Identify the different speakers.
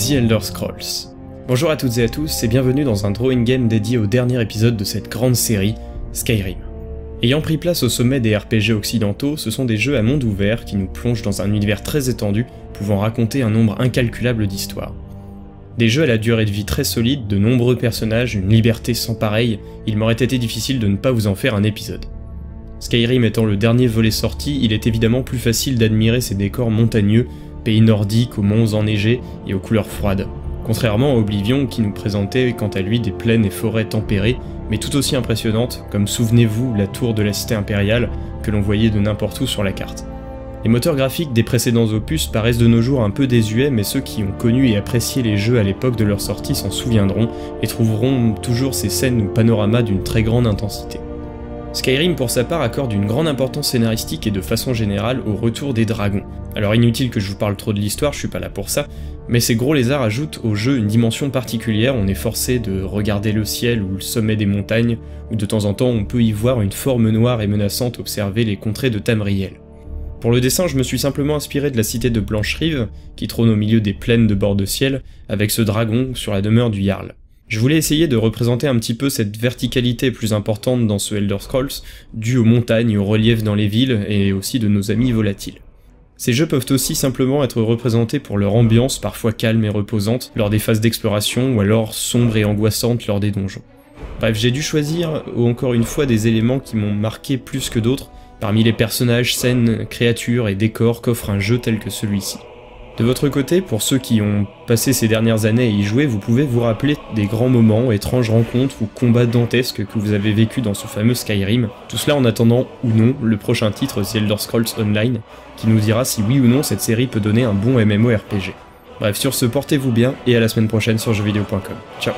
Speaker 1: The Elder Scrolls. Bonjour à toutes et à tous et bienvenue dans un drawing game dédié au dernier épisode de cette grande série, Skyrim. Ayant pris place au sommet des RPG occidentaux, ce sont des jeux à monde ouvert qui nous plongent dans un univers très étendu, pouvant raconter un nombre incalculable d'histoires. Des jeux à la durée de vie très solide, de nombreux personnages, une liberté sans pareille, il m'aurait été difficile de ne pas vous en faire un épisode. Skyrim étant le dernier volet sorti, il est évidemment plus facile d'admirer ses décors montagneux, pays nordiques aux monts enneigés et aux couleurs froides, contrairement à Oblivion qui nous présentait quant à lui des plaines et forêts tempérées, mais tout aussi impressionnantes, comme souvenez-vous la tour de la cité impériale que l'on voyait de n'importe où sur la carte. Les moteurs graphiques des précédents opus paraissent de nos jours un peu désuets, mais ceux qui ont connu et apprécié les jeux à l'époque de leur sortie s'en souviendront et trouveront toujours ces scènes ou panoramas d'une très grande intensité. Skyrim pour sa part accorde une grande importance scénaristique et de façon générale au retour des dragons. Alors inutile que je vous parle trop de l'histoire, je suis pas là pour ça, mais ces gros lézards ajoutent au jeu une dimension particulière, on est forcé de regarder le ciel ou le sommet des montagnes, où de temps en temps on peut y voir une forme noire et menaçante observer les contrées de Tamriel. Pour le dessin, je me suis simplement inspiré de la cité de Blancherive, qui trône au milieu des plaines de bord de ciel, avec ce dragon sur la demeure du Jarl. Je voulais essayer de représenter un petit peu cette verticalité plus importante dans ce Elder Scrolls, due aux montagnes et au relief dans les villes, et aussi de nos amis volatiles. Ces jeux peuvent aussi simplement être représentés pour leur ambiance parfois calme et reposante lors des phases d'exploration, ou alors sombre et angoissante lors des donjons. Bref, j'ai dû choisir encore une fois des éléments qui m'ont marqué plus que d'autres, parmi les personnages, scènes, créatures et décors qu'offre un jeu tel que celui-ci. De votre côté, pour ceux qui ont passé ces dernières années à y jouer, vous pouvez vous rappeler des grands moments, étranges rencontres ou combats dantesques que vous avez vécu dans ce fameux Skyrim, tout cela en attendant ou non le prochain titre The Elder Scrolls Online, qui nous dira si oui ou non cette série peut donner un bon MMORPG. Bref, sur ce, portez-vous bien et à la semaine prochaine sur jeuxvideo.com. Ciao.